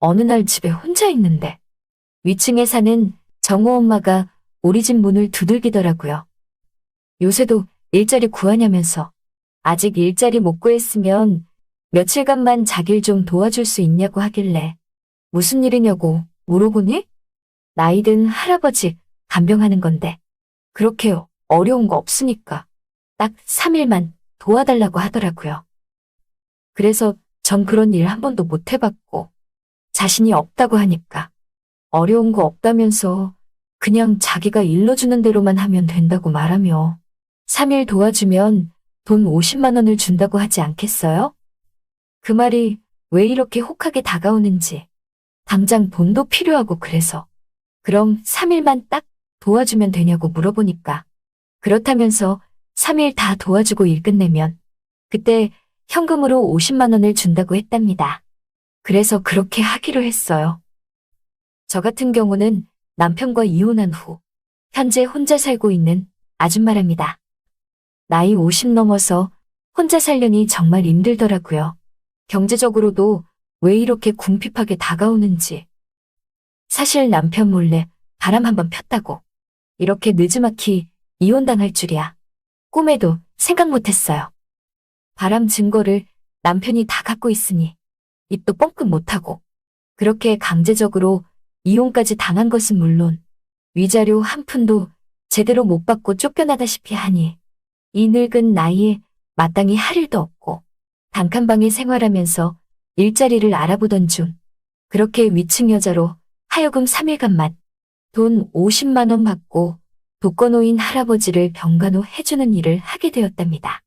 어느 날 집에 혼자 있는데 위층에 사는 정호 엄마가 우리 집 문을 두들기더라고요. 요새도 일자리 구하냐면서 아직 일자리 못 구했으면 며칠간만 자기를 좀 도와줄 수 있냐고 하길래 무슨 일이냐고 물어보니 나이든 할아버지 간병하는 건데 그렇게 어려운 거 없으니까 딱 3일만 도와달라고 하더라고요. 그래서 전 그런 일 한 번도 못 해봤고 자신이 없다고 하니까 어려운 거 없다면서 그냥 자기가 일러주는 대로만 하면 된다고 말하며 3일 도와주면 돈 50만 원을 준다고 하지 않겠어요? 그 말이 왜 이렇게 혹하게 다가오는지 당장 돈도 필요하고 그래서 그럼 3일만 딱 도와주면 되냐고 물어보니까 그렇다면서 3일 다 도와주고 일 끝내면 그때 현금으로 50만 원을 준다고 했답니다. 그래서 그렇게 하기로 했어요. 저 같은 경우는 남편과 이혼한 후 현재 혼자 살고 있는 아줌마랍니다. 나이 50 넘어서 혼자 살려니 정말 힘들더라고요. 경제적으로도 왜 이렇게 궁핍하게 다가오는지. 사실 남편 몰래 바람 한번 폈다고 이렇게 느지막이 이혼당할 줄이야. 꿈에도 생각 못했어요. 바람 증거를 남편이 다 갖고 있으니 입도 뻥끗 못하고 그렇게 강제적으로 이혼까지 당한 것은 물론 위자료 한 푼도 제대로 못 받고 쫓겨나다시피 하니 이 늙은 나이에 마땅히 할 일도 없고 단칸방에 생활하면서 일자리를 알아보던 중 그렇게 위층 여자로 하여금 3일간만 돈 50만 원 받고 독거노인 할아버지를 병간호 해주는 일을 하게 되었답니다.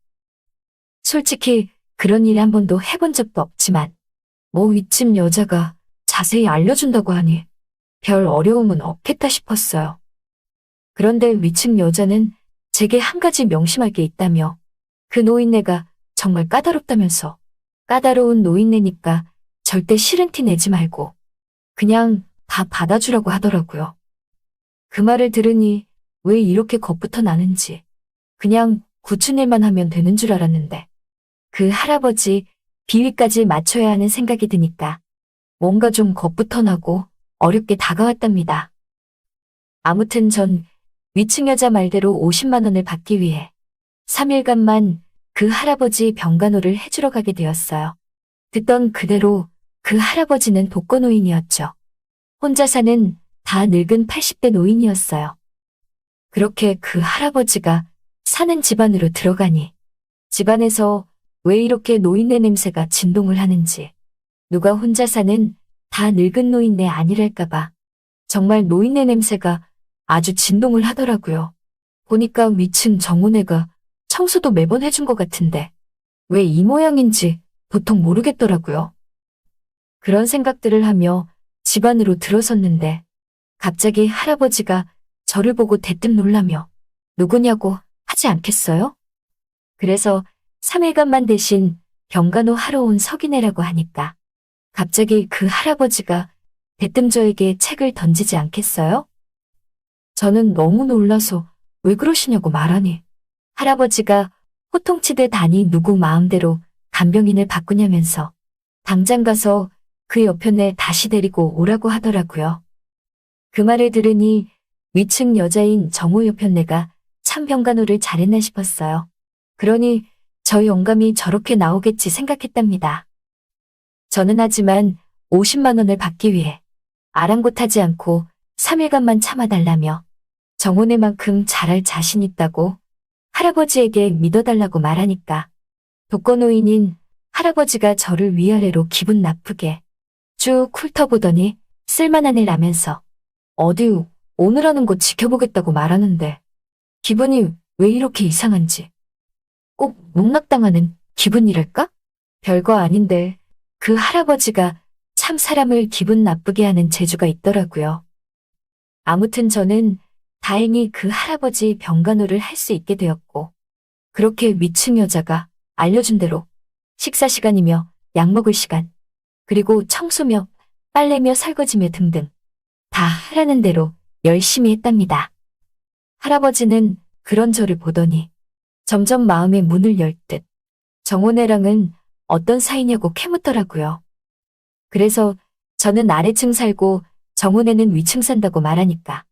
솔직히 그런 일 한 번도 해본 적도 없지만 뭐 위층 여자가 자세히 알려준다고 하니 별 어려움은 없겠다 싶었어요. 그런데 위층 여자는 제게 한 가지 명심할 게 있다며 그 노인네가 정말 까다롭다면서 까다로운 노인네니까 절대 싫은 티 내지 말고 그냥 다 받아주라고 하더라고요. 그 말을 들으니 왜 이렇게 겁부터 나는지 그냥 구춘일만 하면 되는 줄 알았는데 그 할아버지 비위까지 맞춰야 하는 생각이 드니까 뭔가 좀 겁부터 나고 어렵게 다가왔답니다. 아무튼 전 위층 여자 말대로 50만 원을 받기 위해 3일간만 그 할아버지 병간호를 해주러 가게 되었어요. 듣던 그대로 그 할아버지는 독거노인이었죠. 혼자 사는 다 늙은 80대 노인이었어요. 그렇게 그 할아버지가 사는 집안으로 들어가니 집안에서 왜 이렇게 노인네 냄새가 진동을 하는지 누가 혼자 사는 다 늙은 노인네 아니랄까봐 정말 노인네 냄새가 아주 진동을 하더라고요. 보니까 위층 정호네가 청소도 매번 해준 것 같은데 왜 이 모양인지 도통 모르겠더라고요. 그런 생각들을 하며 집 안으로 들어섰는데 갑자기 할아버지가 저를 보고 대뜸 놀라며 누구냐고 하지 않겠어요? 그래서 3일간만 대신 병간호 하러 온 석이네라고 하니까 갑자기 그 할아버지가 대뜸 저에게 책을 던지지 않겠어요? 저는 너무 놀라서 왜 그러시냐고 말하니 할아버지가 호통치듯 아니 누구 마음대로 간병인을 바꾸냐면서 당장 가서 그 여편네 다시 데리고 오라고 하더라고요. 그 말을 들으니 위층 여자인 정호 여편네가 참 병간호를 잘했나 싶었어요. 그러니 저 영감이 저렇게 나오겠지 생각했답니다. 저는 하지만 50만 원을 받기 위해 아랑곳하지 않고 3일간만 참아달라며 정호네만큼 잘할 자신 있다고 할아버지에게 믿어달라고 말하니까 독거노인인 할아버지가 저를 위아래로 기분 나쁘게 쭉 훑어보더니 쓸만한 일 하면서 어디 오늘 하는 거 지켜보겠다고 말하는데 기분이 왜 이렇게 이상한지 꼭 농락당하는 기분이랄까? 별거 아닌데 그 할아버지가 참 사람을 기분 나쁘게 하는 재주가 있더라고요. 아무튼 저는 다행히 그 할아버지 병간호를 할 수 있게 되었고 그렇게 위층 여자가 알려준 대로 식사 시간이며 약 먹을 시간 그리고 청소며 빨래며 설거지며 등등 다 하라는 대로 열심히 했답니다. 할아버지는 그런 저를 보더니 점점 마음의 문을 열 듯 정호네랑은 어떤 사이냐고 캐묻더라고요. 그래서 저는 아래층 살고 정훈애는 위층 산다고 말하니까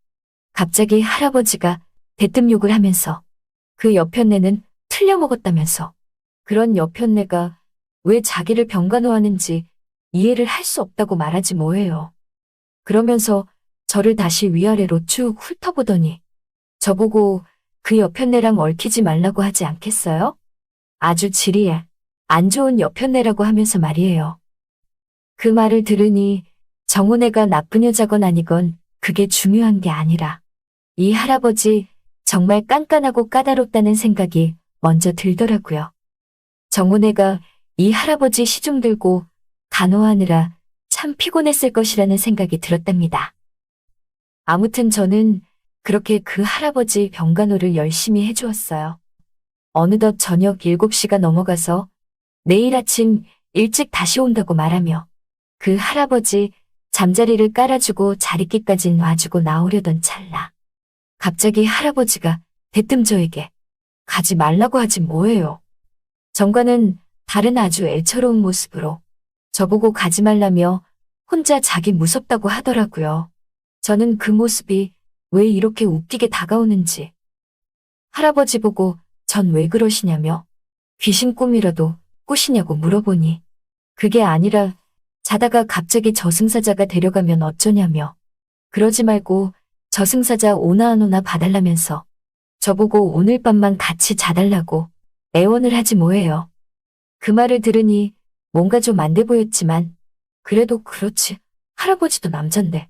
갑자기 할아버지가 대뜸 욕을 하면서 그 여편네는 틀려먹었다면서 그런 여편네가 왜 자기를 병간호하는지 이해를 할 수 없다고 말하지 뭐예요. 그러면서 저를 다시 위아래로 쭉 훑어보더니 저보고 그 여편네랑 얽히지 말라고 하지 않겠어요? 아주 지리에 안 좋은 여편네라고 하면서 말이에요. 그 말을 들으니 정훈애가 나쁜 여자건 아니건 그게 중요한 게 아니라 이 할아버지 정말 깐깐하고 까다롭다는 생각이 먼저 들더라고요. 정훈애가 이 할아버지 시중 들고 간호하느라 참 피곤했을 것이라는 생각이 들었답니다. 아무튼 저는 그렇게 그 할아버지 병간호를 열심히 해주었어요. 어느덧 저녁 7시가 넘어가서 내일 아침 일찍 다시 온다고 말하며 그 할아버지 잠자리를 깔아주고 자리끼까지 놔주고 나오려던 찰나 갑자기 할아버지가 대뜸 저에게 가지 말라고 하지 뭐예요. 정과는 다른 아주 애처로운 모습으로 저보고 가지 말라며 혼자 자기 무섭다고 하더라고요. 저는 그 모습이 왜 이렇게 웃기게 다가오는지 할아버지 보고 전 왜 그러시냐며 귀신 꿈이라도 꾸시냐고 물어보니 그게 아니라 자다가 갑자기 저승사자가 데려가면 어쩌냐며 그러지 말고 저승사자 오나 안 오나 봐달라면서 저보고 오늘 밤만 같이 자달라고 애원을 하지 뭐예요. 그 말을 들으니 뭔가 좀 안 돼 보였지만 그래도 그렇지 할아버지도 남잔데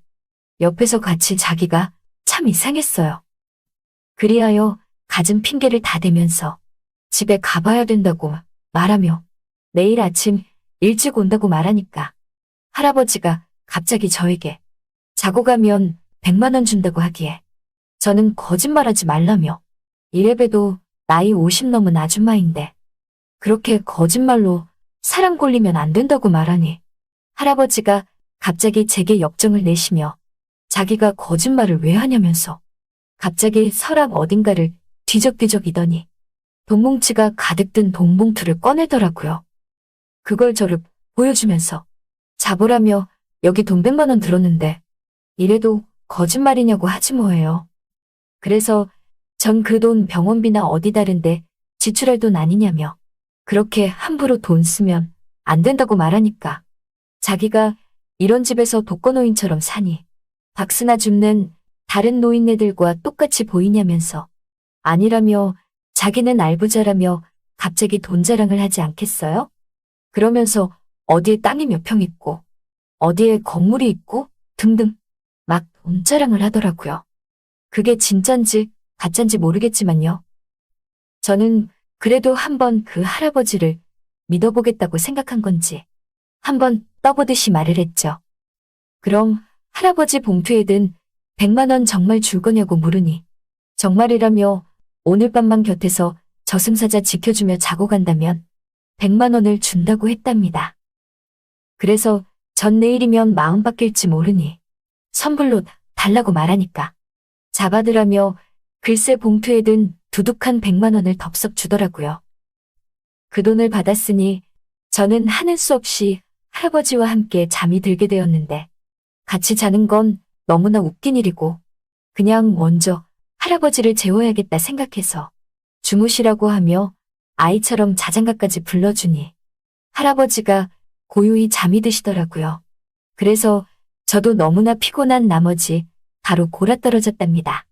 옆에서 같이 자기가 참 이상했어요. 그리하여 갖은 핑계를 다 대면서 집에 가봐야 된다고 말하며 내일 아침 일찍 온다고 말하니까 할아버지가 갑자기 저에게 자고 가면 100만 원 준다고 하기에 저는 거짓말하지 말라며 이래봬도 나이 50 넘은 아줌마인데 그렇게 거짓말로 사람 골리면 안 된다고 말하니 할아버지가 갑자기 제게 역정을 내시며 자기가 거짓말을 왜 하냐면서 갑자기 서랍 어딘가를 뒤적뒤적이더니 돈뭉치가 가득 든 돈봉투를 꺼내더라고요. 그걸 저를 보여주면서 자보라며 여기 돈 100만 원 들었는데 이래도 거짓말이냐고 하지 뭐예요. 그래서 전 그 돈 병원비나 어디 다른데 지출할 돈 아니냐며 그렇게 함부로 돈 쓰면 안 된다고 말하니까 자기가 이런 집에서 독거노인처럼 사니 박스나 줍는 다른 노인네들과 똑같이 보이냐면서 아니라며 자기는 알부자라며 갑자기 돈 자랑을 하지 않겠어요? 그러면서 어디에 땅이 몇 평 있고 어디에 건물이 있고 등등 막 돈 자랑을 하더라고요. 그게 진짠지 가짠지 모르겠지만요. 저는 그래도 한번 그 할아버지를 믿어보겠다고 생각한 건지 한번 떠보듯이 말을 했죠. 그럼 할아버지 봉투에 든 100만 원 정말 줄 거냐고 물으니 정말이라며 오늘 밤만 곁에서 저승사자 지켜주며 자고 간다면 100만 원을 준다고 했답니다. 그래서 전 내일이면 마음 바뀔지 모르니 선불로 달라고 말하니까 잡아들라며 글쎄 봉투에 든 두둑한 100만 원을 덥석 주더라고요. 그 돈을 받았으니 저는 하는 수 없이 할아버지와 함께 잠이 들게 되었는데 같이 자는 건 너무나 웃긴 일이고 그냥 먼저 할아버지를 재워야겠다 생각해서 주무시라고 하며 아이처럼 자장가까지 불러주니 할아버지가 고요히 잠이 드시더라고요. 그래서 저도 너무나 피곤한 나머지 바로 골아떨어졌답니다.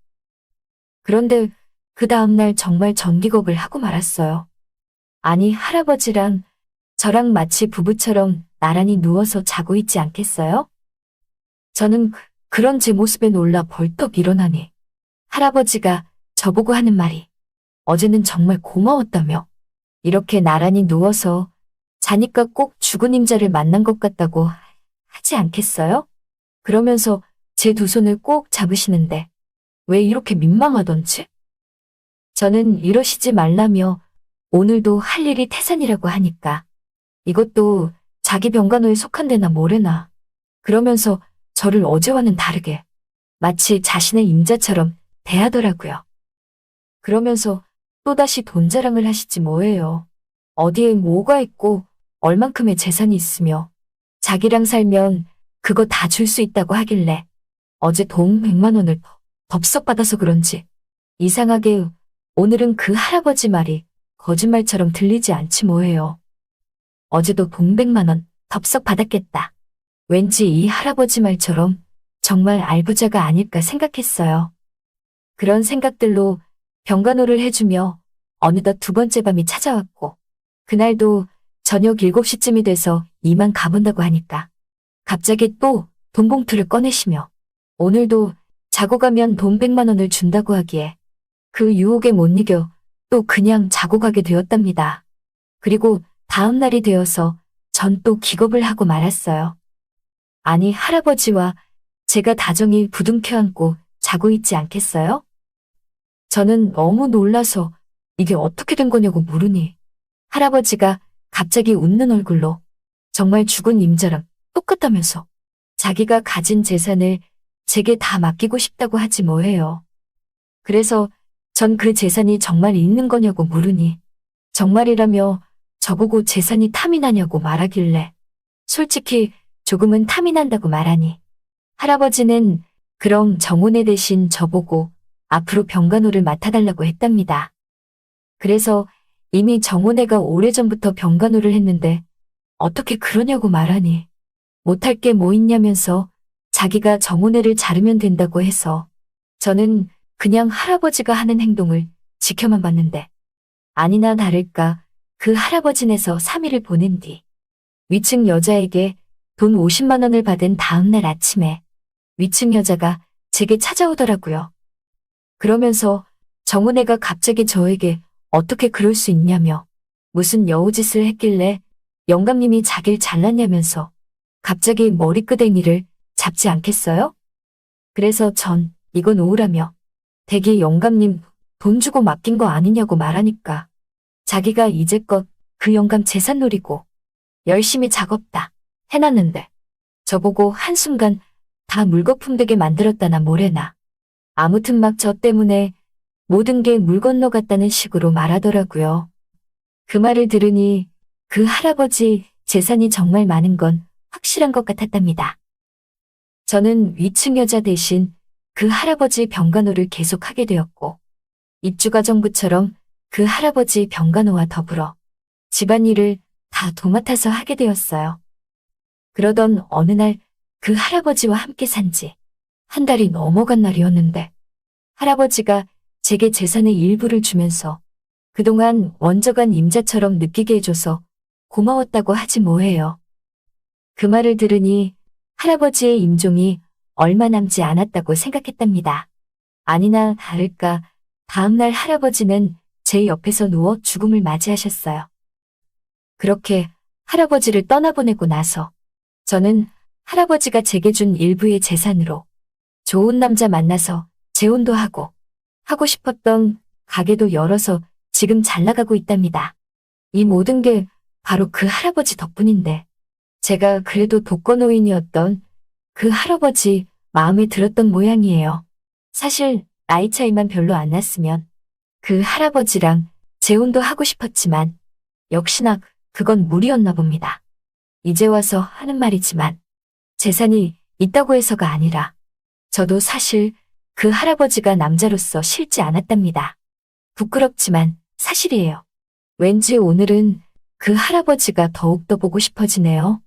그런데 그 다음날 정말 전기겁을 하고 말았어요. 아니 할아버지랑 저랑 마치 부부처럼 나란히 누워서 자고 있지 않겠어요? 저는 그런 제 모습에 놀라 벌떡 일어나니 할아버지가 저보고 하는 말이 어제는 정말 고마웠다며 이렇게 나란히 누워서 자니까 꼭 죽은 임자를 만난 것 같다고 하지 않겠어요? 그러면서 제 두 손을 꼭 잡으시는데 왜 이렇게 민망하던지? 저는 이러시지 말라며 오늘도 할 일이 태산이라고 하니까 이것도 자기 병간호에 속한 데나 뭐래나 그러면서 저를 어제와는 다르게 마치 자신의 임자처럼 대하더라고요. 그러면서 또다시 돈 자랑을 하시지 뭐예요. 어디에 뭐가 있고 얼만큼의 재산이 있으며 자기랑 살면 그거 다 줄 수 있다고 하길래 어제 돈 100만 원을 덥석 받아서 그런지 이상하게 오늘은 그 할아버지 말이 거짓말처럼 들리지 않지 뭐예요. 어제도 돈 100만 원 덥석 받았겠다. 왠지 이 할아버지 말처럼 정말 알부자가 아닐까 생각했어요. 그런 생각들로 병간호를 해주며 어느덧 두 번째 밤이 찾아왔고 그날도 저녁 7시쯤이 돼서 이만 가본다고 하니까 갑자기 또 돈 봉투를 꺼내시며 오늘도 자고 가면 돈 100만 원을 준다고 하기에 그 유혹에 못 이겨 또 그냥 자고 가게 되었답니다. 그리고 다음 날이 되어서 전 또 기겁을 하고 말았어요. 아니 할아버지와 제가 다정히 부둥켜 안고 자고 있지 않겠어요? 저는 너무 놀라서 이게 어떻게 된 거냐고 물으니 할아버지가 갑자기 웃는 얼굴로 정말 죽은 임자랑 똑같다면서 자기가 가진 재산을 제게 다 맡기고 싶다고 하지 뭐예요. 그래서 전 그 재산이 정말 있는 거냐고 물으니 정말이라며 저보고 재산이 탐이 나냐고 말하길래 솔직히 조금은 탐이 난다고 말하니 할아버지는 그럼 정혼애 대신 저보고 앞으로 병간호를 맡아달라고 했답니다. 그래서 이미 정혼애가 오래전부터 병간호를 했는데 어떻게 그러냐고 말하니 못할 게 뭐 있냐면서 자기가 정혼애를 자르면 된다고 해서 저는 그냥 할아버지가 하는 행동을 지켜만 봤는데 아니나 다를까 그 할아버지네서 3일을 보낸 뒤 위층 여자에게 돈 50만 원을 받은 다음 날 아침에 위층 여자가 제게 찾아오더라고요. 그러면서 정은혜가 갑자기 저에게 어떻게 그럴 수 있냐며 무슨 여우짓을 했길래 영감님이 자길 잘났냐면서 갑자기 머리끄댕이를 잡지 않겠어요? 그래서 전 이건 우울하며 대기 영감님 돈 주고 맡긴 거 아니냐고 말하니까 자기가 이제껏 그 영감 재산 노리고 열심히 작업 다 해놨는데 저보고 한순간 다 물거품 되게 만들었다나 뭐래나 아무튼 막 저 때문에 모든 게 물 건너갔다는 식으로 말하더라고요. 그 말을 들으니 그 할아버지 재산이 정말 많은 건 확실한 것 같았답니다. 저는 위층 여자 대신 그 할아버지 병간호를 계속하게 되었고 입주가정부처럼 그 할아버지 병간호와 더불어 집안일을 다 도맡아서 하게 되었어요. 그러던 어느 날 그 할아버지와 함께 산 지 한 달이 넘어간 날이었는데 할아버지가 제게 재산의 일부를 주면서 그동안 원저간 임자처럼 느끼게 해줘서 고마웠다고 하지 뭐예요. 그 말을 들으니 할아버지의 임종이 얼마 남지 않았다고 생각했답니다. 아니나 다를까 다음날 할아버지는 제 옆에서 누워 죽음을 맞이하셨어요. 그렇게 할아버지를 떠나보내고 나서 저는 할아버지가 제게 준 일부의 재산으로 좋은 남자 만나서 재혼도 하고 싶었던 가게도 열어서 지금 잘 나가고 있답니다. 이 모든 게 바로 그 할아버지 덕분인데 제가 그래도 독거노인이었던 그 할아버지 마음에 들었던 모양이에요. 사실 나이 차이만 별로 안 났으면 그 할아버지랑 재혼도 하고 싶었지만 역시나 그건 무리였나 봅니다. 이제 와서 하는 말이지만 재산이 있다고 해서가 아니라 저도 사실 그 할아버지가 남자로서 싫지 않았답니다. 부끄럽지만 사실이에요. 왠지 오늘은 그 할아버지가 더욱더 보고 싶어지네요.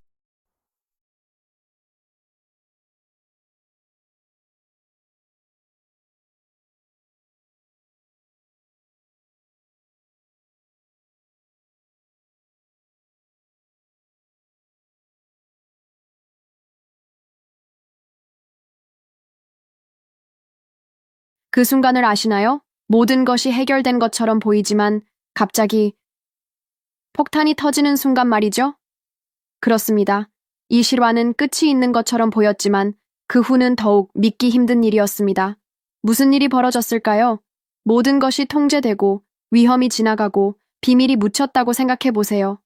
그 순간을 아시나요? 모든 것이 해결된 것처럼 보이지만 갑자기 폭탄이 터지는 순간 말이죠? 그렇습니다. 이 실화는 끝이 있는 것처럼 보였지만 그 후는 더욱 믿기 힘든 일이었습니다. 무슨 일이 벌어졌을까요? 모든 것이 통제되고 위험이 지나가고 비밀이 묻혔다고 생각해 보세요.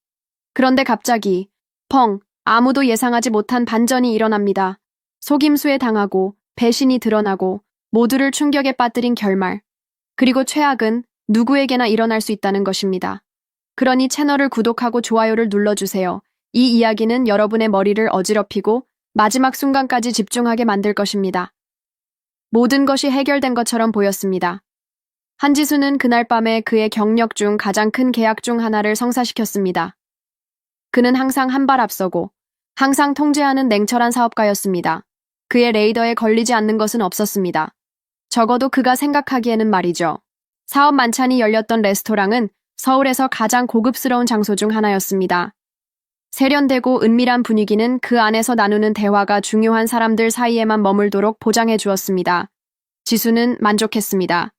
그런데 갑자기 펑! 아무도 예상하지 못한 반전이 일어납니다. 속임수에 당하고 배신이 드러나고 모두를 충격에 빠뜨린 결말. 그리고 최악은 누구에게나 일어날 수 있다는 것입니다. 그러니 채널을 구독하고 좋아요를 눌러주세요. 이 이야기는 여러분의 머리를 어지럽히고 마지막 순간까지 집중하게 만들 것입니다. 모든 것이 해결된 것처럼 보였습니다. 한지수는 그날 밤에 그의 경력 중 가장 큰 계약 중 하나를 성사시켰습니다. 그는 항상 한 발 앞서고 항상 통제하는 냉철한 사업가였습니다. 그의 레이더에 걸리지 않는 것은 없었습니다. 적어도 그가 생각하기에는 말이죠. 사업 만찬이 열렸던 레스토랑은 서울에서 가장 고급스러운 장소 중 하나였습니다. 세련되고 은밀한 분위기는 그 안에서 나누는 대화가 중요한 사람들 사이에만 머물도록 보장해 주었습니다. 지수는 만족했습니다.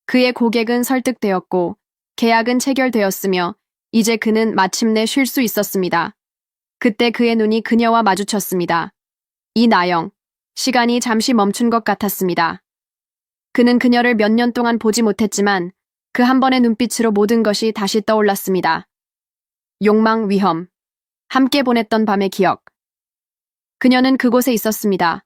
그의 고객은 설득되었고 계약은 체결되었으며 이제 그는 마침내 쉴 수 있었습니다. 그때 그의 눈이 그녀와 마주쳤습니다. 이나영. 시간이 잠시 멈춘 것 같았습니다. 그는 그녀를 몇 년 동안 보지 못했지만 그 한 번의 눈빛으로 모든 것이 다시 떠올랐습니다. 욕망, 위험. 함께 보냈던 밤의 기억. 그녀는 그곳에 있었습니다.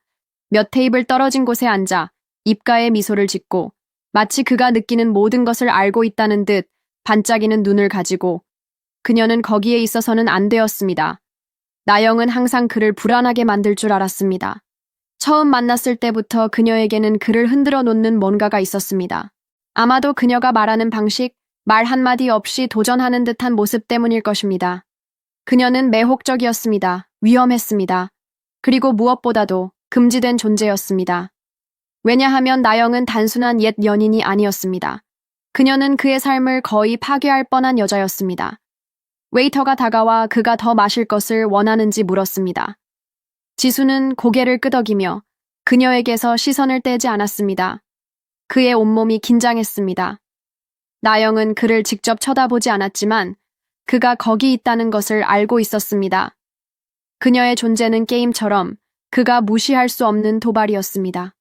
몇 테이블 떨어진 곳에 앉아 입가에 미소를 짓고 마치 그가 느끼는 모든 것을 알고 있다는 듯 반짝이는 눈을 가지고 그녀는 거기에 있어서는 안 되었습니다. 나영은 항상 그를 불안하게 만들 줄 알았습니다. 처음 만났을 때부터 그녀에게는 그를 흔들어 놓는 뭔가가 있었습니다. 아마도 그녀가 말하는 방식, 말 한마디 없이 도전하는 듯한 모습 때문일 것입니다. 그녀는 매혹적이었습니다. 위험했습니다. 그리고 무엇보다도 금지된 존재였습니다. 왜냐하면 나영은 단순한 옛 연인이 아니었습니다. 그녀는 그의 삶을 거의 파괴할 뻔한 여자였습니다. 웨이터가 다가와 그가 더 마실 것을 원하는지 물었습니다. 지수는 고개를 끄덕이며 그녀에게서 시선을 떼지 않았습니다. 그의 온몸이 긴장했습니다. 나영은 그를 직접 쳐다보지 않았지만 그가 거기 있다는 것을 알고 있었습니다. 그녀의 존재는 게임처럼 그가 무시할 수 없는 도발이었습니다.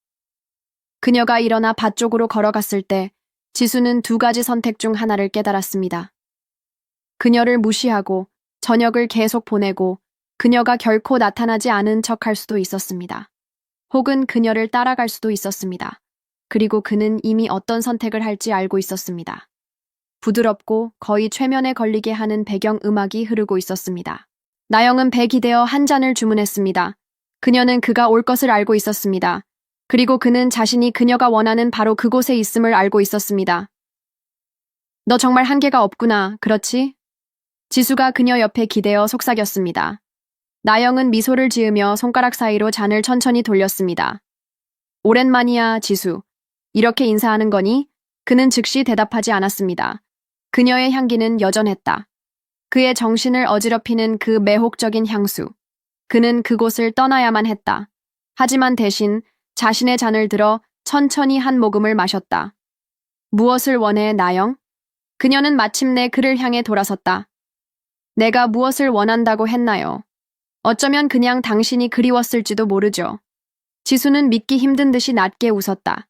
그녀가 일어나 밭 쪽으로 걸어갔을 때 지수는 두 가지 선택 중 하나를 깨달았습니다. 그녀를 무시하고 저녁을 계속 보내고 그녀가 결코 나타나지 않은 척할 수도 있었습니다. 혹은 그녀를 따라갈 수도 있었습니다. 그리고 그는 이미 어떤 선택을 할지 알고 있었습니다. 부드럽고 거의 최면에 걸리게 하는 배경 음악이 흐르고 있었습니다. 나영은 배 기대어 한 잔을 주문했습니다. 그녀는 그가 올 것을 알고 있었습니다. 그리고 그는 자신이 그녀가 원하는 바로 그곳에 있음을 알고 있었습니다. 너 정말 한계가 없구나, 그렇지? 지수가 그녀 옆에 기대어 속삭였습니다. 나영은 미소를 지으며 손가락 사이로 잔을 천천히 돌렸습니다. 오랜만이야, 지수. 이렇게 인사하는 거니? 그는 즉시 대답하지 않았습니다. 그녀의 향기는 여전했다. 그의 정신을 어지럽히는 그 매혹적인 향수. 그는 그곳을 떠나야만 했다. 하지만 대신 자신의 잔을 들어 천천히 한 모금을 마셨다. 무엇을 원해, 나영? 그녀는 마침내 그를 향해 돌아섰다. 내가 무엇을 원한다고 했나요? 어쩌면 그냥 당신이 그리웠을지도 모르죠. 지수는 믿기 힘든 듯이 낮게 웃었다.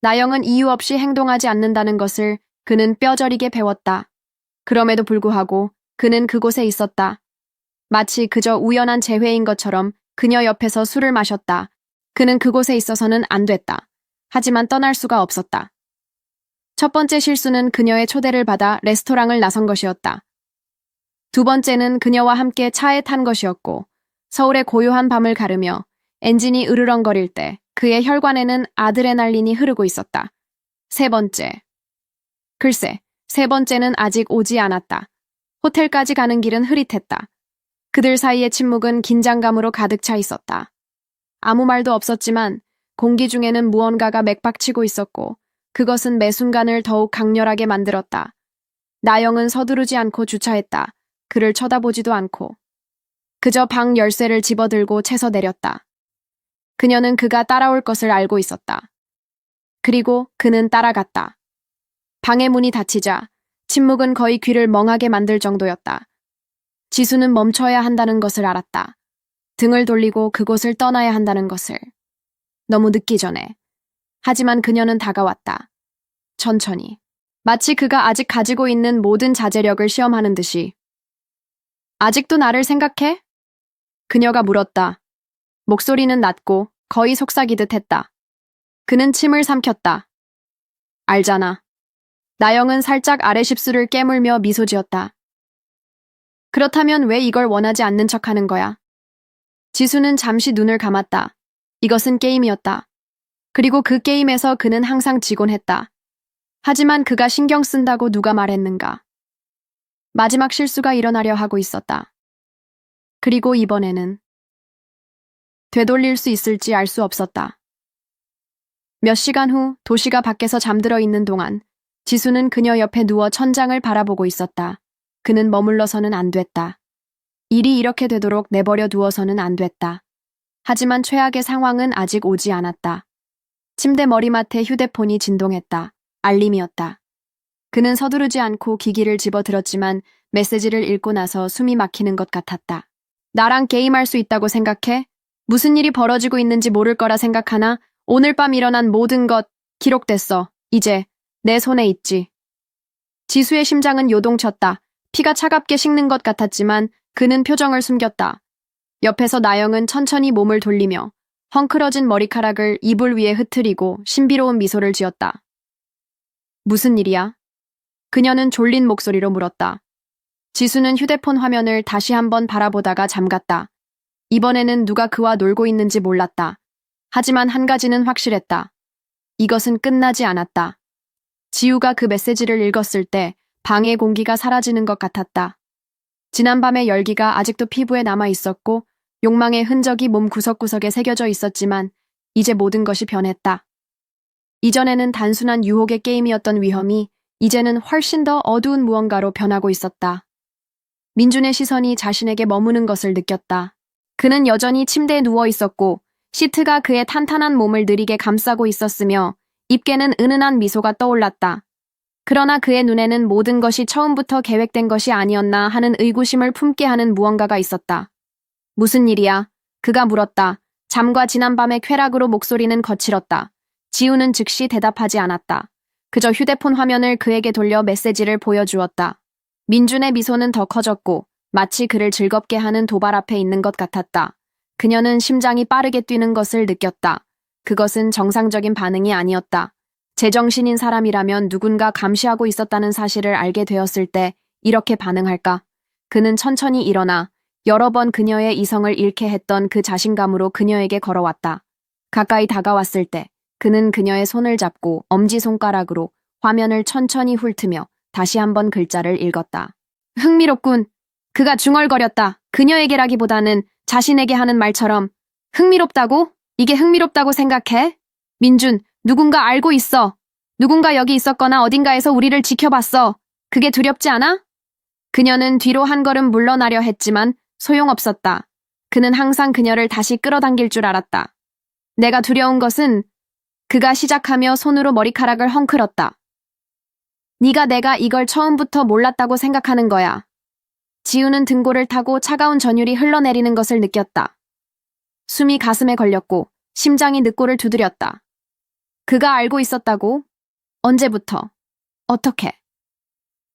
나영은 이유 없이 행동하지 않는다는 것을 그는 뼈저리게 배웠다. 그럼에도 불구하고 그는 그곳에 있었다. 마치 그저 우연한 재회인 것처럼 그녀 옆에서 술을 마셨다. 그는 그곳에 있어서는 안 됐다. 하지만 떠날 수가 없었다. 첫 번째 실수는 그녀의 초대를 받아 레스토랑을 나선 것이었다. 두 번째는 그녀와 함께 차에 탄 것이었고 서울의 고요한 밤을 가르며 엔진이 으르렁거릴 때 그의 혈관에는 아드레날린이 흐르고 있었다. 세 번째. 글쎄, 세 번째는 아직 오지 않았다. 호텔까지 가는 길은 흐릿했다. 그들 사이의 침묵은 긴장감으로 가득 차 있었다. 아무 말도 없었지만 공기 중에는 무언가가 맥박치고 있었고 그것은 매 순간을 더욱 강렬하게 만들었다. 나영은 서두르지 않고 주차했다. 그를 쳐다보지도 않고. 그저 방 열쇠를 집어들고 채서 내렸다. 그녀는 그가 따라올 것을 알고 있었다. 그리고 그는 따라갔다. 방의 문이 닫히자 침묵은 거의 귀를 멍하게 만들 정도였다. 지수는 멈춰야 한다는 것을 알았다. 등을 돌리고 그곳을 떠나야 한다는 것을. 너무 늦기 전에. 하지만 그녀는 다가왔다. 천천히. 마치 그가 아직 가지고 있는 모든 자제력을 시험하는 듯이. 아직도 나를 생각해? 그녀가 물었다. 목소리는 낮고 거의 속삭이듯 했다. 그는 침을 삼켰다. 알잖아. 나영은 살짝 아래 십술을 깨물며 미소 지었다. 그렇다면 왜 이걸 원하지 않는 척하는 거야? 지수는 잠시 눈을 감았다. 이것은 게임이었다. 그리고 그 게임에서 그는 항상 지곤 했다. 하지만 그가 신경 쓴다고 누가 말했는가. 마지막 실수가 일어나려 하고 있었다. 그리고 이번에는 되돌릴 수 있을지 알 수 없었다. 몇 시간 후 도시가 밖에서 잠들어 있는 동안 지수는 그녀 옆에 누워 천장을 바라보고 있었다. 그는 머물러서는 안 됐다. 일이 이렇게 되도록 내버려 두어서는 안 됐다. 하지만 최악의 상황은 아직 오지 않았다. 침대 머리맡에 휴대폰이 진동했다. 알림이었다. 그는 서두르지 않고 기기를 집어들었지만 메시지를 읽고 나서 숨이 막히는 것 같았다. 나랑 게임할 수 있다고 생각해? 무슨 일이 벌어지고 있는지 모를 거라 생각하나? 오늘 밤 일어난 모든 것 기록됐어. 이제 내 손에 있지. 지수의 심장은 요동쳤다. 피가 차갑게 식는 것 같았지만 그는 표정을 숨겼다. 옆에서 나영은 천천히 몸을 돌리며 헝클어진 머리카락을 이불 위에 흐트리고 신비로운 미소를 지었다. 무슨 일이야? 그녀는 졸린 목소리로 물었다. 지수는 휴대폰 화면을 다시 한번 바라보다가 잠갔다. 이번에는 누가 그와 놀고 있는지 몰랐다. 하지만 한 가지는 확실했다. 이것은 끝나지 않았다. 지우가 그 메시지를 읽었을 때 방의 공기가 사라지는 것 같았다. 지난밤의 열기가 아직도 피부에 남아 있었고 욕망의 흔적이 몸 구석구석에 새겨져 있었지만 이제 모든 것이 변했다. 이전에는 단순한 유혹의 게임이었던 위험이 이제는 훨씬 더 어두운 무언가로 변하고 있었다. 민준의 시선이 자신에게 머무는 것을 느꼈다. 그는 여전히 침대에 누워 있었고 시트가 그의 탄탄한 몸을 느리게 감싸고 있었으며 입계는 은은한 미소가 떠올랐다. 그러나 그의 눈에는 모든 것이 처음부터 계획된 것이 아니었나 하는 의구심을 품게 하는 무언가가 있었다. 무슨 일이야? 그가 물었다. 잠과 지난밤의 쾌락으로 목소리는 거칠었다. 지우는 즉시 대답하지 않았다. 그저 휴대폰 화면을 그에게 돌려 메시지를 보여주었다. 민준의 미소는 더 커졌고 마치 그를 즐겁게 하는 도발 앞에 있는 것 같았다. 그녀는 심장이 빠르게 뛰는 것을 느꼈다. 그것은 정상적인 반응이 아니었다. 제정신인 사람이라면 누군가 감시하고 있었다는 사실을 알게 되었을 때 이렇게 반응할까? 그는 천천히 일어나 여러 번 그녀의 이성을 잃게 했던 그 자신감으로 그녀에게 걸어왔다. 가까이 다가왔을 때 그는 그녀의 손을 잡고 엄지손가락으로 화면을 천천히 훑으며 다시 한번 글자를 읽었다. 흥미롭군. 그가 중얼거렸다. 그녀에게라기보다는 자신에게 하는 말처럼. 흥미롭다고? 이게 흥미롭다고 생각해? 민준, 누군가 알고 있어. 누군가 여기 있었거나 어딘가에서 우리를 지켜봤어. 그게 두렵지 않아? 그녀는 뒤로 한 걸음 물러나려 했지만 소용없었다. 그는 항상 그녀를 다시 끌어당길 줄 알았다. 내가 두려운 것은 그가 시작하며 손으로 머리카락을 헝클었다. 네가 내가 이걸 처음부터 몰랐다고 생각하는 거야. 지우는 등골을 타고 차가운 전율이 흘러내리는 것을 느꼈다. 숨이 가슴에 걸렸고 심장이 늑골을 두드렸다. 그가 알고 있었다고? 언제부터? 어떻게?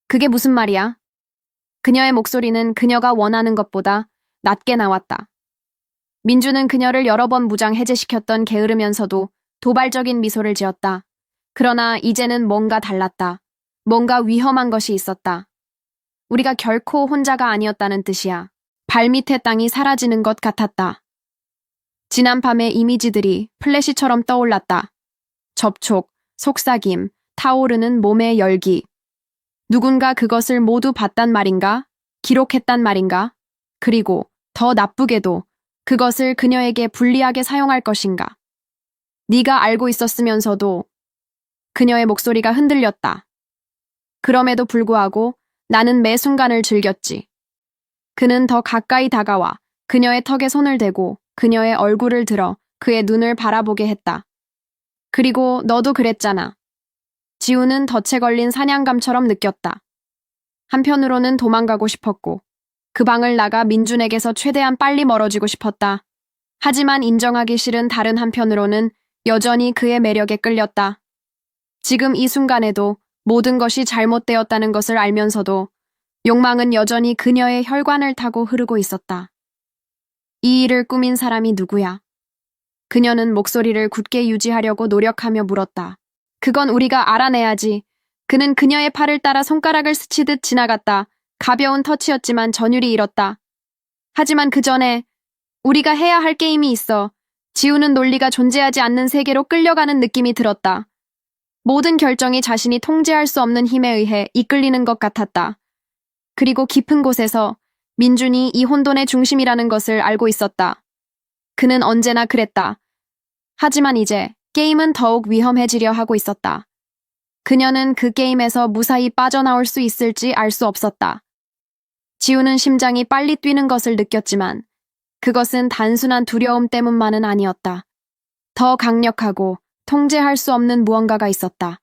그게 무슨 말이야? 그녀의 목소리는 그녀가 원하는 것보다 낮게 나왔다. 민주는 그녀를 여러 번 무장 해제시켰던 게으르면서도 도발적인 미소를 지었다. 그러나 이제는 뭔가 달랐다. 뭔가 위험한 것이 있었다. 우리가 결코 혼자가 아니었다는 뜻이야. 발밑의 땅이 사라지는 것 같았다. 지난 밤의 이미지들이 플래시처럼 떠올랐다. 접촉, 속삭임, 타오르는 몸의 열기. 누군가 그것을 모두 봤단 말인가? 기록했단 말인가? 그리고 더 나쁘게도 그것을 그녀에게 불리하게 사용할 것인가? 네가 알고 있었으면서도 그녀의 목소리가 흔들렸다. 그럼에도 불구하고 나는 매 순간을 즐겼지. 그는 더 가까이 다가와 그녀의 턱에 손을 대고 그녀의 얼굴을 들어 그의 눈을 바라보게 했다. 그리고 너도 그랬잖아. 지우는 덫에 걸린 사냥감처럼 느꼈다. 한편으로는 도망가고 싶었고 그 방을 나가 민준에게서 최대한 빨리 멀어지고 싶었다. 하지만 인정하기 싫은 다른 한편으로는 여전히 그의 매력에 끌렸다. 지금 이 순간에도 모든 것이 잘못되었다는 것을 알면서도 욕망은 여전히 그녀의 혈관을 타고 흐르고 있었다. 이 일을 꾸민 사람이 누구야? 그녀는 목소리를 굳게 유지하려고 노력하며 물었다. 그건 우리가 알아내야지. 그는 그녀의 팔을 따라 손가락을 스치듯 지나갔다. 가벼운 터치였지만 전율이 잃었다. 하지만 그 전에 우리가 해야 할 게임이 있어. 지우는 논리가 존재하지 않는 세계로 끌려가는 느낌이 들었다. 모든 결정이 자신이 통제할 수 없는 힘에 의해 이끌리는 것 같았다. 그리고 깊은 곳에서 민준이 이 혼돈의 중심이라는 것을 알고 있었다. 그는 언제나 그랬다. 하지만 이제 게임은 더욱 위험해지려 하고 있었다. 그녀는 그 게임에서 무사히 빠져나올 수 있을지 알 수 없었다. 지우는 심장이 빨리 뛰는 것을 느꼈지만 그것은 단순한 두려움 때문만은 아니었다. 더 강력하고 통제할 수 없는 무언가가 있었다.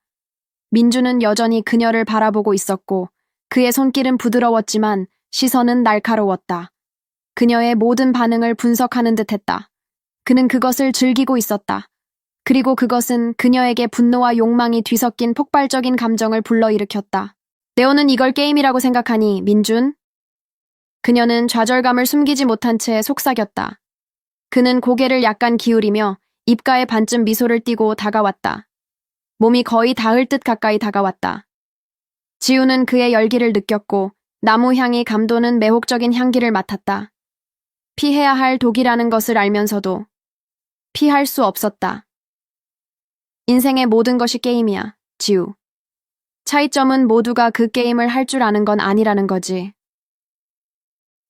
민주는 여전히 그녀를 바라보고 있었고 그의 손길은 부드러웠지만 시선은 날카로웠다. 그녀의 모든 반응을 분석하는 듯했다. 그는 그것을 즐기고 있었다. 그리고 그것은 그녀에게 분노와 욕망이 뒤섞인 폭발적인 감정을 불러일으켰다. 네오는 이걸 게임이라고 생각하니, 민준? 그녀는 좌절감을 숨기지 못한 채 속삭였다. 그는 고개를 약간 기울이며 입가에 반쯤 미소를 띠고 다가왔다. 몸이 거의 닿을 듯 가까이 다가왔다. 지우는 그의 열기를 느꼈고 나무 향이 감도는 매혹적인 향기를 맡았다. 피해야 할 독이라는 것을 알면서도 피할 수 없었다. 인생의 모든 것이 게임이야, 지우. 차이점은 모두가 그 게임을 할 줄 아는 건 아니라는 거지.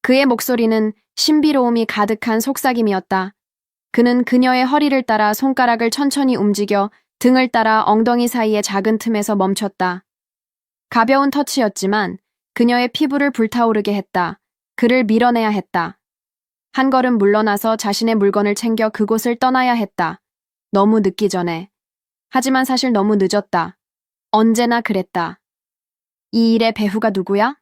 그의 목소리는 신비로움이 가득한 속삭임이었다. 그는 그녀의 허리를 따라 손가락을 천천히 움직여 등을 따라 엉덩이 사이의 작은 틈에서 멈췄다. 가벼운 터치였지만 그녀의 피부를 불타오르게 했다. 그를 밀어내야 했다. 한 걸음 물러나서 자신의 물건을 챙겨 그곳을 떠나야 했다. 너무 늦기 전에. 하지만 사실 너무 늦었다. 언제나 그랬다. 이 일의 배후가 누구야?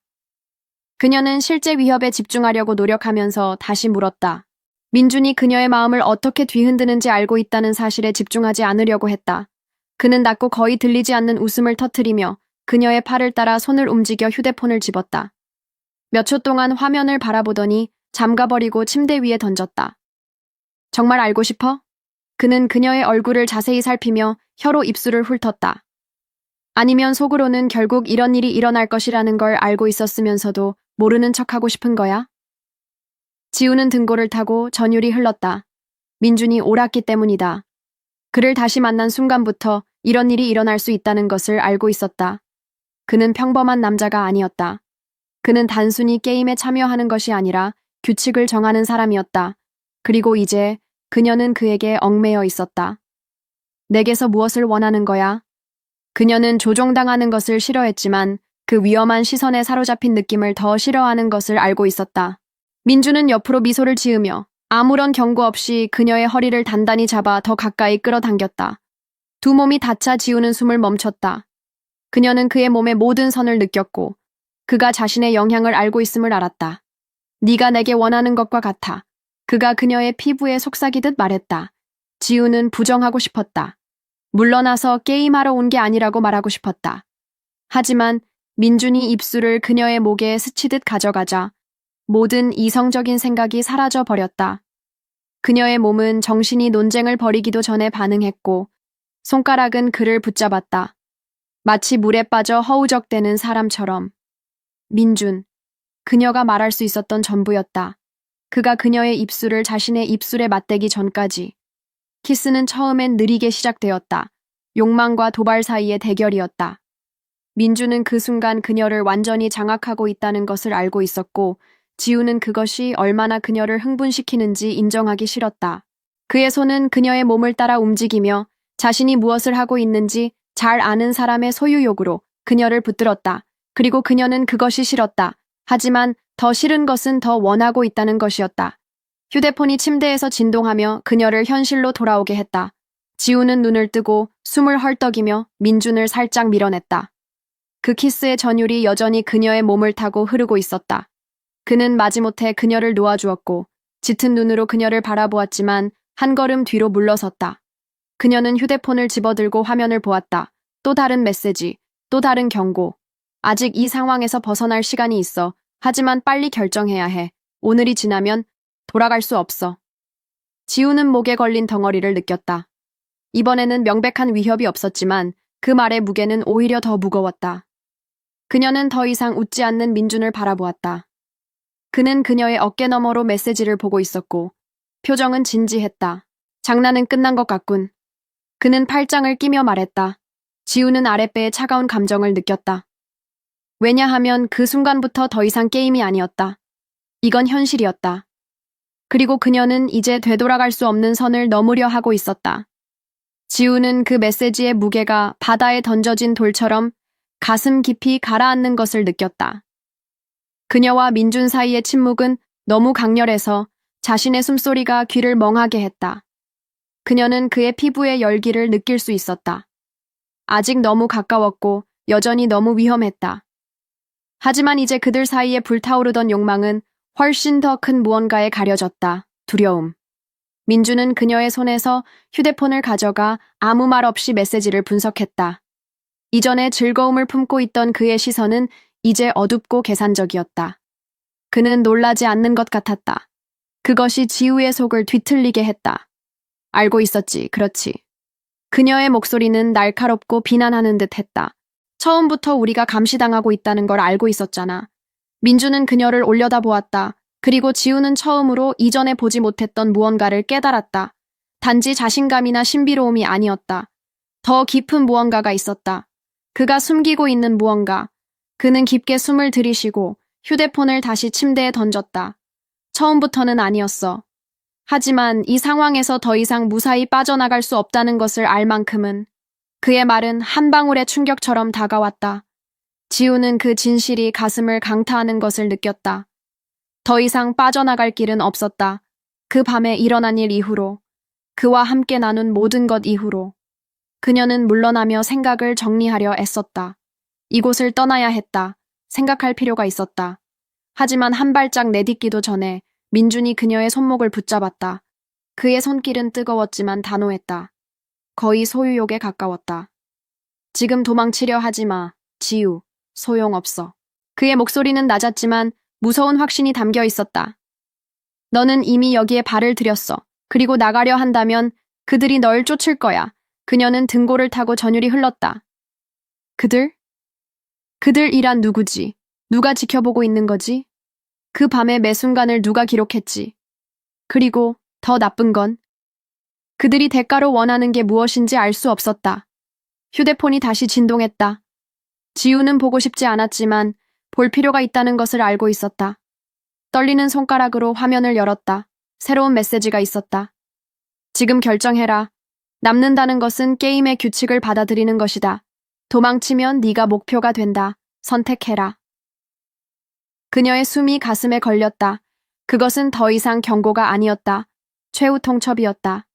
그녀는 실제 위협에 집중하려고 노력하면서 다시 물었다. 민준이 그녀의 마음을 어떻게 뒤흔드는지 알고 있다는 사실에 집중하지 않으려고 했다. 그는 낮고 거의 들리지 않는 웃음을 터뜨리며 그녀의 팔을 따라 손을 움직여 휴대폰을 집었다. 몇 초 동안 화면을 바라보더니 잠가버리고 침대 위에 던졌다. 정말 알고 싶어? 그는 그녀의 얼굴을 자세히 살피며 혀로 입술을 훑었다. 아니면 속으로는 결국 이런 일이 일어날 것이라는 걸 알고 있었으면서도 모르는 척하고 싶은 거야? 지우는 등골을 타고 전율이 흘렀다. 민준이 옳았기 때문이다. 그를 다시 만난 순간부터 이런 일이 일어날 수 있다는 것을 알고 있었다. 그는 평범한 남자가 아니었다. 그는 단순히 게임에 참여하는 것이 아니라 규칙을 정하는 사람이었다. 그리고 이제 그녀는 그에게 얽매여 있었다. 내게서 무엇을 원하는 거야? 그녀는 조종당하는 것을 싫어했지만 그 위험한 시선에 사로잡힌 느낌을 더 싫어하는 것을 알고 있었다. 민주는 옆으로 미소를 지으며 아무런 경고 없이 그녀의 허리를 단단히 잡아 더 가까이 끌어당겼다. 두 몸이 닿자 지우는 숨을 멈췄다. 그녀는 그의 몸의 모든 선을 느꼈고 그가 자신의 영향을 알고 있음을 알았다. 네가 내게 원하는 것과 같아. 그가 그녀의 피부에 속삭이듯 말했다. 지우는 부정하고 싶었다. 물러나서 게임하러 온 게 아니라고 말하고 싶었다. 하지만 민준이 입술을 그녀의 목에 스치듯 가져가자 모든 이성적인 생각이 사라져 버렸다. 그녀의 몸은 정신이 논쟁을 벌이기도 전에 반응했고 손가락은 그를 붙잡았다. 마치 물에 빠져 허우적대는 사람처럼. 민준, 그녀가 말할 수 있었던 전부였다. 그가 그녀의 입술을 자신의 입술에 맞대기 전까지. 키스는 처음엔 느리게 시작되었다. 욕망과 도발 사이의 대결이었다. 민주는 그 순간 그녀를 완전히 장악하고 있다는 것을 알고 있었고 지우는 그것이 얼마나 그녀를 흥분시키는지 인정하기 싫었다. 그의 손은 그녀의 몸을 따라 움직이며 자신이 무엇을 하고 있는지 잘 아는 사람의 소유욕으로 그녀를 붙들었다. 그리고 그녀는 그것이 싫었다. 하지만 더 싫은 것은 더 원하고 있다는 것이었다. 휴대폰이 침대에서 진동하며 그녀를 현실로 돌아오게 했다. 지우는 눈을 뜨고 숨을 헐떡이며 민준을 살짝 밀어냈다. 그 키스의 전율이 여전히 그녀의 몸을 타고 흐르고 있었다. 그는 마지못해 그녀를 놓아주었고 짙은 눈으로 그녀를 바라보았지만 한 걸음 뒤로 물러섰다. 그녀는 휴대폰을 집어들고 화면을 보았다. 또 다른 메시지, 또 다른 경고. 아직 이 상황에서 벗어날 시간이 있어. 하지만 빨리 결정해야 해. 오늘이 지나면 돌아갈 수 없어. 지우는 목에 걸린 덩어리를 느꼈다. 이번에는 명백한 위협이 없었지만 그 말의 무게는 오히려 더 무거웠다. 그녀는 더 이상 웃지 않는 민준을 바라보았다. 그는 그녀의 어깨 너머로 메시지를 보고 있었고 표정은 진지했다. 장난은 끝난 것 같군. 그는 팔짱을 끼며 말했다. 지우는 아랫배에 차가운 감정을 느꼈다. 왜냐하면 그 순간부터 더 이상 게임이 아니었다. 이건 현실이었다. 그리고 그녀는 이제 되돌아갈 수 없는 선을 넘으려 하고 있었다. 지우는 그 메시지의 무게가 바다에 던져진 돌처럼 가슴 깊이 가라앉는 것을 느꼈다. 그녀와 민준 사이의 침묵은 너무 강렬해서 자신의 숨소리가 귀를 멍하게 했다. 그녀는 그의 피부의 열기를 느낄 수 있었다. 아직 너무 가까웠고 여전히 너무 위험했다. 하지만 이제 그들 사이에 불타오르던 욕망은 훨씬 더 큰 무언가에 가려졌다. 두려움. 민주는 그녀의 손에서 휴대폰을 가져가 아무 말 없이 메시지를 분석했다. 이전에 즐거움을 품고 있던 그의 시선은 이제 어둡고 계산적이었다. 그는 놀라지 않는 것 같았다. 그것이 지우의 속을 뒤틀리게 했다. 알고 있었지, 그렇지. 그녀의 목소리는 날카롭고 비난하는 듯 했다. 처음부터 우리가 감시당하고 있다는 걸 알고 있었잖아. 민주는 그녀를 올려다보았다. 그리고 지우는 처음으로 이전에 보지 못했던 무언가를 깨달았다. 단지 자신감이나 신비로움이 아니었다. 더 깊은 무언가가 있었다. 그가 숨기고 있는 무언가. 그는 깊게 숨을 들이쉬고 휴대폰을 다시 침대에 던졌다. 처음부터는 아니었어. 하지만 이 상황에서 더 이상 무사히 빠져나갈 수 없다는 것을 알 만큼은 그의 말은 한 방울의 충격처럼 다가왔다. 지우는 그 진실이 가슴을 강타하는 것을 느꼈다. 더 이상 빠져나갈 길은 없었다. 그 밤에 일어난 일 이후로, 그와 함께 나눈 모든 것 이후로, 그녀는 물러나며 생각을 정리하려 애썼다. 이곳을 떠나야 했다. 생각할 필요가 있었다. 하지만 한 발짝 내딛기도 전에 민준이 그녀의 손목을 붙잡았다. 그의 손길은 뜨거웠지만 단호했다. 거의 소유욕에 가까웠다. 지금 도망치려 하지 마, 지우. 소용없어. 그의 목소리는 낮았지만 무서운 확신이 담겨 있었다. 너는 이미 여기에 발을 들였어. 그리고 나가려 한다면 그들이 널 쫓을 거야. 그녀는 등골을 타고 전율이 흘렀다. 그들? 그들이란 누구지? 누가 지켜보고 있는 거지? 그 밤의 매 순간을 누가 기록했지? 그리고 더 나쁜 건 그들이 대가로 원하는 게 무엇인지 알 수 없었다. 휴대폰이 다시 진동했다. 지우는 보고 싶지 않았지만 볼 필요가 있다는 것을 알고 있었다. 떨리는 손가락으로 화면을 열었다. 새로운 메시지가 있었다. 지금 결정해라. 남는다는 것은 게임의 규칙을 받아들이는 것이다. 도망치면 네가 목표가 된다. 선택해라. 그녀의 숨이 가슴에 걸렸다. 그것은 더 이상 경고가 아니었다. 최후 통첩이었다.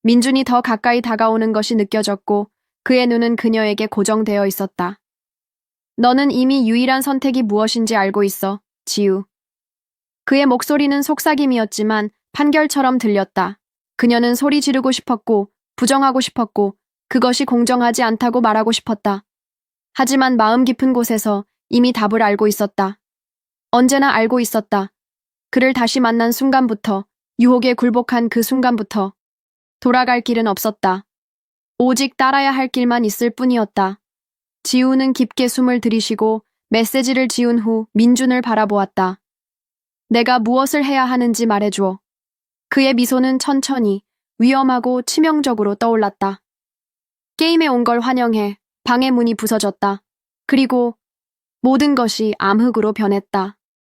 민준이 더 가까이 다가오는 것이 느껴졌고 그의 눈은 그녀에게 고정되어 있었다. 너는 이미 유일한 선택이 무엇인지 알고 있어, 지우. 그의 목소리는 속삭임이었지만 판결처럼 들렸다. 그녀는 소리 지르고 싶었고 부정하고 싶었고 그것이 공정하지 않다고 말하고 싶었다. 하지만 마음 깊은 곳에서 이미 답을 알고 있었다. 언제나 알고 있었다. 그를 다시 만난 순간부터, 유혹에 굴복한 그 순간부터 돌아갈 길은 없었다. 오직 따라야 할 길만 있을 뿐이었다. 지우는 깊게 숨을 들이쉬고 메시지를 지운 후 민준을 바라보았다. 내가 무엇을 해야 하는지 말해줘. 그의 미소는 천천히 위험하고 치명적으로 떠올랐다. 게임에 온 걸 환영해. 방의 문이 부서졌다. 그리고 모든 것이 암흑으로 변했다.